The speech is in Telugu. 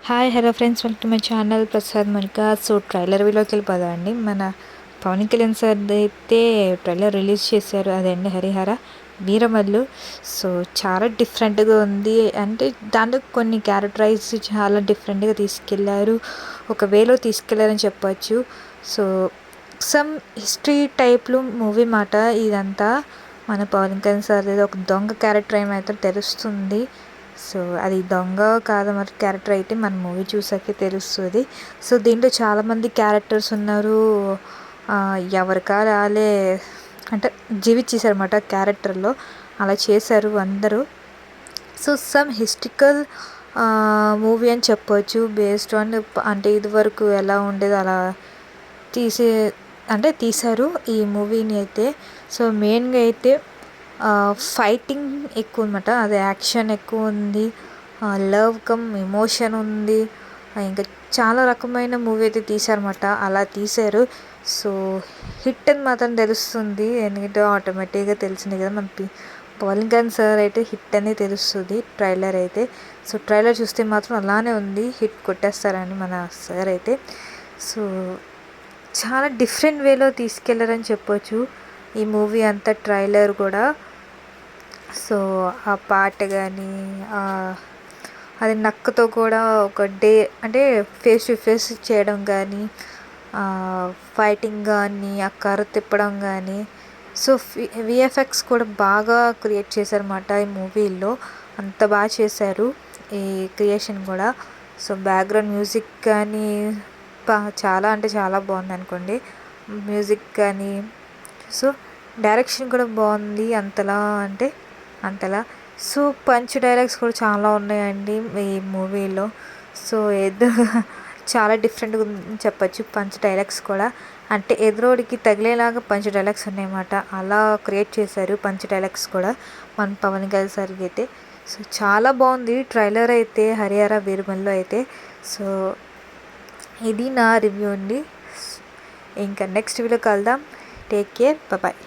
Hi hello friends, welcome to my channel Prasad Mallika. So trailer వీలోకి వెళ్ళిపోదాం అండి. మన పవన్ కళ్యాణ్ సార్ అయితే ట్రైలర్ రిలీజ్ చేశారు. అదండి హరిహర వీరమల్లు. సో చాలా డిఫరెంట్గా ఉంది. అంటే దాంట్లో కొన్ని క్యారెక్టరైజ్ చాలా డిఫరెంట్గా తీసుకెళ్లారు, ఒక వేలో తీసుకెళ్లారని చెప్పచ్చు. సో సమ్ హిస్టరీ టైప్లో మూవీ మాట ఇదంతా. మన పవన్ కళ్యాణ్ సార్ ఒక దొంగ క్యారెక్టర్ ఏమైతే తెలుస్తుంది. సో అది దొంగ కాదు మరి క్యారెక్టర్ అయితే మన మూవీ చూసాకే తెలుస్తుంది. సో దీంట్లో చాలామంది క్యారెక్టర్స్ ఉన్నారు. ఎవరికా రాలే అంటే జీవించేశారన్నమాట క్యారెక్టర్లో, అలా చేశారు అందరూ. సో సమ్ హిస్టరికల్ మూవీ అని చెప్పవచ్చు. బేస్డ్ ఆన్ అంటే ఇదివరకు ఎలా ఉండేది అలా తీసే తీశారు ఈ మూవీని అయితే. సో మెయిన్గా అయితే ఫైటింగ్ ఎక్కువ అనమాట, అది యాక్షన్ ఎక్కువ ఉంది, లవ్ కమ్ ఎమోషన్ ఉంది, ఇంకా చాలా రకమైన మూవీ అయితే తీశారన్నమాట. అలా తీశారు. సో హిట్ అని మాత్రం తెలుస్తుంది, ఎందుకంటే ఆటోమేటిక్గా తెలిసింది కదా మన పవన్ కళ్యాణ్ సార్ అయితే హిట్ అని తెలుస్తుంది ట్రైలర్ అయితే. సో ట్రైలర్ చూస్తే మాత్రం అలానే ఉంది, హిట్ కొట్టేస్తారని మన సార్ అయితే. సో చాలా డిఫరెంట్ వేలో తీసుకెళ్లారని చెప్పొచ్చు ఈ మూవీ అంతా, ట్రైలర్ కూడా. సో ఆ పాట కానీ అది నక్కతో కూడా ఒక డే అంటే ఫేస్ టు ఫేస్ చేయడం కానీ, ఫైటింగ్ కానీ, ఆ కర్ర తిప్పడం కానీ. సో విఎఫ్ఎక్స్ కూడా బాగా క్రియేట్ చేశారన్నమాట ఈ మూవీలో, అంత బాగా చేశారు ఈ క్రియేషన్ కూడా. సో బ్యాక్గ్రౌండ్ మ్యూజిక్ కానీ చాలా అంటే చాలా బాగుంది అనుకోండి మ్యూజిక్ కానీ. సో డైరెక్షన్ కూడా బాగుంది అంతలా అంటే అంతలా. సో పంచ్ డైలాగ్స్ కూడా చాలా ఉన్నాయండి ఈ మూవీలో. సో చాలా డిఫరెంట్గా చెప్పచ్చు పంచ్ డైలాగ్స్ కూడా. అంటే ఎదురోడికి తగిలేలాగా పంచ్ డైలాగ్స్ ఉన్నాయన్నమాట, అలా క్రియేట్ చేశారు పంచ్ డైలాగ్స్ కూడా మన పవన్ కళ్యాణ్ సార్కి అయితే. సో చాలా బాగుంది ట్రైలర్ అయితే హరిహర వీరమల్లు అయితే. సో ఇది నా రివ్యూ అండి. ఇంకా నెక్స్ట్ వీడియో కలుద్దాం. Take care, bye.